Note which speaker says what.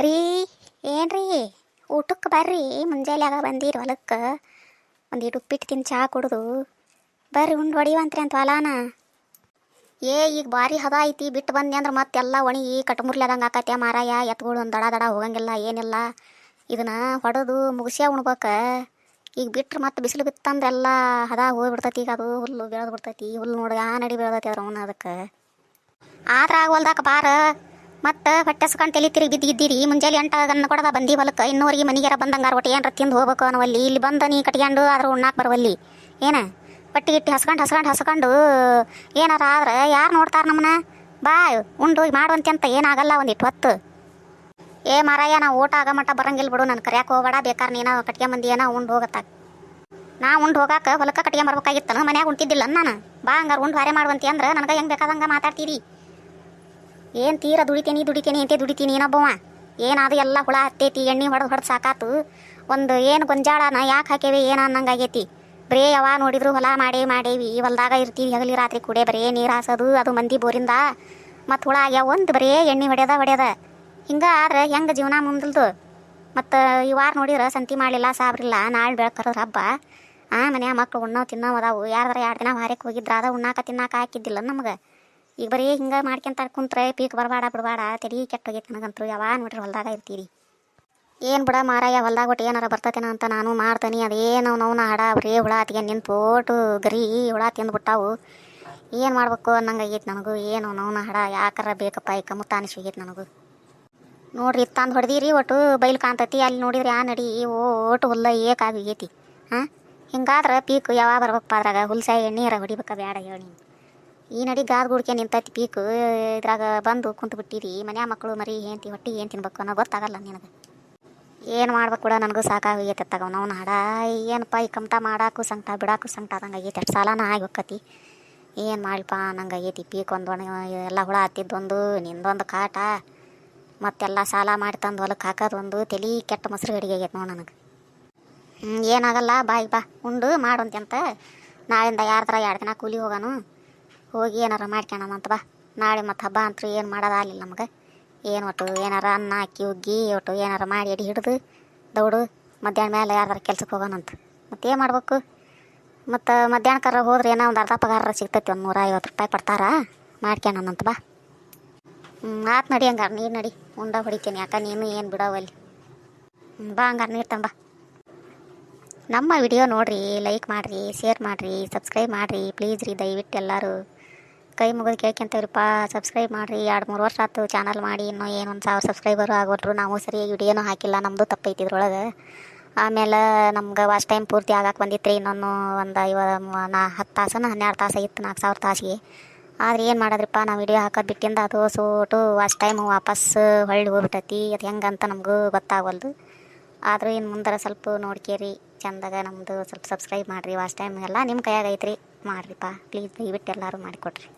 Speaker 1: ರೀ ಏನ್ರಿ ಊಟಕ್ಕೆ ಬರ್ರಿ ಮುಂಜಾನ್ಯಾಗ ಬಂದಿರಿ ಹೊಲಕ್ಕೆ ಒಂದಿಟ್ಟು ಉಪ್ಪಿಟ್ಟು ತಿಂದು ಚಹಾ ಕುಡ್ದು ಬರ್ರಿ ಉಂಡು ಹೊಡಿವಂತ್ರಿ ಅಂತ ಹೊಲಾನ. ಈಗ ಭಾರಿ ಹದ ಐತಿ, ಬಿಟ್ಟು ಬಂದೆ ಅಂದ್ರೆ ಮತ್ತೆಲ್ಲ ಒಣಗಿ ಕಟ್ಮುರ್ಲೆದಂಗೆ ಆಕತ್ಯ ಮಾರಾಯ. ಎತ್ಗಳು ಒಂದು ದಡ ಹೋಗಂಗಿಲ್ಲ ಏನಿಲ್ಲ. ಇದನ್ನ ಹೊಡೆದು ಮುಗಿಸ್ಯಾ ಉಣ್ಬೇಕು. ಈಗ ಬಿಟ್ರೆ ಮತ್ತೆ ಬಿಸಿಲು ಬಿತ್ತಂದ್ರೆ ಎಲ್ಲ ಹದ ಹೋಗ್ಬಿಡ್ತೈತಿ. ಈಗ ಅದು ಹುಲ್ಲು ಬೆಳೆದು ಬಿಡ್ತೈತಿ. ಹುಲ್ಲು ನೋಡಿ ಆ ನಡಿ ಬೆಳೆದೈತಿ ಅದ್ರ ಅವನು. ಅದಕ್ಕೆ ಆದ್ರೆ ಆಗವಲ್ದಾಕ ಬಾರ ಮತ್ತೆ ಹೊಟ್ಟೆಸ್ಕೊಂಡು ತೆಲಿತಿರಿ ಬಿದ್ದಿದ್ದೀರಿ. ಮುಂಜಾನೆ 8 ಗನ್ನ ಕೊಡದ ಬಂದಿ ಹೊಲಕ್ಕೆ. ಇನ್ನೂರಿಗೆ ಮನಿಗೆರ ಬಂದಂಗಾರ ಒಟ್ಟು ಏನ್ರ ತಿಂದು ಹೋಗ್ಬೇಕು ಅನ್ನೋವಲ್ಲಿ. ಇಲ್ಲಿ ಬಂದ ನೀ ಕಟ್ಕೊಂಡು ಆದ್ರೆ ಉಣ್ಣಾಕ್ ಬರವಲ್ಲಿ. ಏನ ಹೊಟ್ಟಿ ಗಿಟ್ಟಿ ಹಸ್ಕೊಂಡು ಏನಾರ ಆದ್ರೆ ಯಾರು ನೋಡ್ತಾರೆ ನಮ್ಮನ್ನ? ಬಾ ಉಂಡು ಹೋಗಿ ಮಾಡುವಂತೆ ಅಂತ ಏನಾಗಲ್ಲ ಒಂದಿಟ್ಟು ಹೊತ್ತು. ಮಾರಾಯ ನಾವು ಊಟ ಆಗ ಮಟ್ಟ ಬರಂಗಿಲ್ಲ ಬಿಡು. ನಾನು ಕರ್ಯಾಕೆ ಹೋಗಬೇಡ. ಬೇಕಾದ್ರೆ ನೀನು ಕಟ್ಗೆ ಮಂದಿ ಏನೋ ಉಂಡು ಹೋಗತ್ತಾಗ. ನಾ ಉಂಡು ಹೋಗಾಕ ಹೊಲಕ್ಕೆ ಕಟ್ಗೆ ಬರ್ಬೇಕಾಗಿತ್ತು. ಮನ್ಯಾಗ ಉಂಟಿದ್ದಿಲ್ಲ ನಾನು. ಬಾ ಹಂಗಾರೆ ಉಂಡು ಹಾರೆ ಮಾಡುವಂತೆ ಅಂದ್ರೆ ನನಗೆ ಹೆಂಗೆ ಬೇಕಾದಂಗೆ ಮಾತಾಡ್ತೀರಿ. ಏನು ತೀರ ದುಡಿತೀನಿ ಅಂತೆ ದುಡಿತೀನಿ ಏನೊಬ್ಬವ. ಏನಾದು ಎಲ್ಲ ಹುಳ ಹತ್ತೈತಿ. ಎಣ್ಣೆ ಹೊಡೆದು ಸಾಕಾತು. ಒಂದು ಏನು ಗೊಂಜಾಳನ ಯಾಕೆ ಹಾಕೇವಿ ಏನು ಅನ್ನಂಗೆ ಆಗೈತಿ. ಬರೇ ಯಾವಾಗ ನೋಡಿದ್ರು ಹೊಲ ಮಾಡೇವಿ. ಹೊಲದಾಗ ಇರ್ತೀವಿ ಹಗಲಿ ರಾತ್ರಿ ಕೂಡೆ. ಬರೇ ನೀರು ಹಾಸೋದು ಅದು ಮಂದಿ ಬೋರಿಂದ. ಮತ್ತು ಹುಳ ಆಗ್ಯಾವ ಒಂದು ಬರೇ ಎಣ್ಣೆ ಹೊಡ್ಯದ. ಹಿಂಗೆ ಆದ್ರೆ ಹೆಂಗೆ ಜೀವನ ಮುಂದಲ್ದು. ಮತ್ತು ಈ ವಾರ ನೋಡಿದ್ರೆ ಸಂತಿ ಮಾಡಲಿಲ್ಲ, ಸಾಬ್ರಿಲ್ಲ. ನಾಳೆ ಬೆಳಕರದ ಹಬ್ಬ. ಮನ್ಯಾಗ ಮಕ್ಳು ಉಣ್ಣೋ ತಿನ್ನೋ ಅದಾವು. ಯಾರ್ದಾರ 2 ದಿನ ವಾರಕ್ಕೆ ಹೋಗಿದ್ರ ಅದ ಉಣ್ಣಾಕ ತಿನ್ನಾಕ ಹಾಕಿದ್ದಿಲ್ಲ ನಮ್ಗೆ. ಈಗ ಬರೀ ಹಿಂಗೆ ಮಾಡ್ಕೊಂತ ಕುಂತ್ರೆ ಪೀಕ್ ಬರಬೇಡ ಬಿಡಬೇಡ. ತಲೆ ಕೆಟ್ಟೋಗೈತೆ ನನಗಂತೂ. ಯಾವಾಗ ನೋಡ್ರಿ ಹೊಲ್ದಾಗ ಇರ್ತೀರಿ. ಏನು ಬಿಡ ಮಾರಾಯ, ಹೊಲ್ದಾಗ ಒಟ್ಟು ಏನಾರ ಬರ್ತತೇನ ಅಂತ ನಾನು ಮಾಡ್ತೀನಿ. ಅದೇನು ನೋವನ್ನ ಹಡ ಬರೀ ಹುಳ ಹತ್ತಿಗೆ ನಿಂತ್ಬೋಟು ಗರಿ ಹುಳ ತಿಂದ್ಬಿಟ್ಟಾವು. ಏನು ಮಾಡ್ಬೇಕು ಅನ್ನಂಗೆ ಆಗೈತೆ ನನಗೂ. ಏನು ನೋವನ್ನ ಹಡ ಯಾಕಾರ ಬೇಕಪ್ಪ ಈ ಕಮುತ್ತ ಅನಿಸೋಗೈತೆ ನನಗೂ. ನೋಡ್ರಿ ಇತ್ತಂದು ಹೊಡೆದಿರಿ ಒಟ್ಟು ಬೈಲು ಕಾಣ್ತತಿ. ಅಲ್ಲಿ ನೋಡಿದ್ರೆ ನಡಿ ಓಟು ಹುಲ್ಲ ಏಕಾಗೈತಿ. ಹಿಂಗಾದ್ರೆ ಪೀಕ್ ಯಾವಾಗ ಬರ್ಬೇಕಪ್ಪ ಅದ್ರಾಗ? ಹುಲ್ಸಾಯಿ ಎಣ್ಣೀರ ಹೊಡಿಬೇಕ ಬೇಡ ಹೇಳಿ. ಈ ನಡಿ ಗಾದ್ ಗುಡ್ಕೆ ನಿಂತೈತಿ ಪೀಕ್. ಇದ್ರಾಗ ಬಂದು ಕುಂತು ಬಿಟ್ಟಿರಿ. ಮನ್ಯಾ ಮಕ್ಕಳು ಮರಿ ಹೆಂಡ್ತಿ ಹೊಟ್ಟಿಗೆ ಏನು ತಿನ್ಬೇಕು ಅನ್ನೋ ಗೊತ್ತಾಗಲ್ಲ ನಿನಗೆ. ಏನು ಮಾಡ್ಬೇಕು ಕೂಡ ನನಗೂ ಸಾಕಾಗೈತೆ ತಗೋ ನಾವು ಹಾಡ. ಏನಪ್ಪ ಈ ಕಮ್ತ ಮಾಡಾಕು ಸಂಕಟ ಬಿಡಾಕು ಸಂಕಟ ಆದಂಗೆ ಆಗೈತೆ. ಅಷ್ಟು ಸಾಲನ ಆಗಿ ಹೋಕ್ಕತಿ. ಏನು ಮಾಡ್ಲಪ್ಪ ನಂಗೆ ಆಗೈತಿ. ಪೀಕ್ ಒಂದು ಎಲ್ಲ ಹುಳ ಹತ್ತಿದ್ದೊಂದು ನಿಂದೊಂದು ಕಾಟ. ಮತ್ತೆಲ್ಲ ಸಾಲ ಮಾಡಿ ತಂದು ಹೊಲಕ್ಕೆ ಹಾಕೋದೊಂದು. ತಲೆ ಕೆಟ್ಟ ಮೊಸರು ಗಡಿಗೆ ಆಗೈತೆ ನೋಡಿ ನನಗೆ. ಏನಾಗಲ್ಲ ಬಾಯಿ ಬಾ ಉಂಡು ಮಾಡುವಂತೆ ಅಂತ. ನಾಳಿಂದ ಯಾರ್ದಾರ 2 ದಿನ ಕೂಲಿ ಹೋಗೋನು. ಹೋಗಿ ಏನಾರ ಮಾಡ್ಕೊಳ್ಳೋಣಂತ ಬಾ. ನಾಳೆ ಮತ್ತು ಹಬ್ಬ ಅಂತೂ ಏನು ಮಾಡೋದಾಗಲಿಲ್ಲ ನಮ್ಗೆ. ಏನು ಒಟ್ಟು ಏನಾರ ಅನ್ನ ಅಕ್ಕಿ ಉಗ್ಗಿ ಒಟ್ಟು ಏನಾರ ಮಾಡಿ ಎಡಿ ಹಿಡಿದು ದೌಡು ಮಧ್ಯಾಹ್ನ ಮೇಲೆ ಯಾರ್ದಾರ ಕೆಲ್ಸಕ್ಕೆ ಹೋಗೋಣಂತ. ಮತ್ತೇನು ಮಾಡ್ಬೇಕು? ಮತ್ತು ಮಧ್ಯಾಹ್ನಕ್ಕಾರ ಹೋದ್ರೆ ಏನೋ ಒಂದು ಅರ್ಧ ಪಗಾರ ಸಿಗ್ತೈತಿ. ಒಂದು 150 ರೂಪಾಯಿ ಕೊಡ್ತಾರ. ಮಾಡ್ಕೊಳ್ಳೋಣಂತ ಬಾ. ಆತು ನಡಿ ಹಂಗಾರೆ. ನೀರು ನಡಿ ಉಂಡ ಹೊಡಿತೀನಿ. ಯಾಕೆ ನೀನು ಏನು ಬಿಡೋವಲ್ಲಿ. ಬಾ ಹಂಗಾರೆ ನೀರು ತಂಬ. ನಮ್ಮ ವಿಡಿಯೋ ನೋಡಿರಿ, ಲೈಕ್ ಮಾಡಿರಿ, ಶೇರ್ ಮಾಡಿರಿ, ಸಬ್ಸ್ಕ್ರೈಬ್ ಮಾಡಿರಿ ಪ್ಲೀಸ್ ರೀ. ದಯವಿಟ್ಟು ಎಲ್ಲರೂ ಕೈ ಮುಗಿದು ಕೇಳ್ಕೊಂತೇವ್ರಿಪ್ಪ. ಸಬ್ಸ್ಕ್ರೈಬ್ ಮಾಡಿರಿ. 2-3 ವರ್ಷ ಆಯ್ತು ಚಾನಲ್ ಮಾಡಿ. ಇನ್ನೂ ಏನು 1000 ಸಬ್ಸ್ಕ್ರೈಬರು ಆಗೋಟ್ರು. ನಾವು ಸರಿಯಾಗಿ ವಿಡಿಯೋನೂ ಹಾಕಿಲ್ಲ. ನಮ್ಮದು ತಪ್ಪೈತಿ ಇದ್ರೊಳಗೆ. ಆಮೇಲೆ ನಮ್ಗೆ ವಾಚ್ ಟೈಮ್ ಪೂರ್ತಿ ಆಗಕ್ಕೆ ಬಂದಿತ್ತು ರೀ. ಇನ್ನೊಂದು ಒಂದು 10 ತಾಸನ 12 ತಾಸು ಇತ್ತು 4000 ತಾಸಿಗೆ. ಆದರೆ ಏನು ಮಾಡೋದ್ರಿಪ್ಪ, ನಾವು ವಿಡಿಯೋ ಹಾಕೋದು ಬಿಟ್ಟಿಂದ ಅದು ಸೋಟು ವಾಚ್ ಟೈಮು ವಾಪಸ್ ಹೊಳ್ಳಿ ಹೋಗ್ಬಿಟ್ಟೈತಿ. ಅದು ಹೆಂಗಂತ ನಮಗೂ ಗೊತ್ತಾಗವಲ್ದು. ಆದರೂ ಇನ್ನು ಮುಂದೆ ಸ್ವಲ್ಪ ನೋಡ್ಕೇರಿ ಚಂದಾಗ. ನಮ್ಮದು ಸ್ವಲ್ಪ ಸಬ್ಸ್ಕ್ರೈಬ್ ಮಾಡಿರಿ. ವಾಚ್ ಟೈಮ್ ಎಲ್ಲ ನಿಮ್ಮ ಕೈಯಾಗ ಐತ್ರಿ. ಮಾಡಿರಿಪ್ಪ ಪ್ಲೀಸ್. ದಯವಿಟ್ಟು ಎಲ್ಲರೂ ಮಾಡಿಕೊಡ್ರಿ.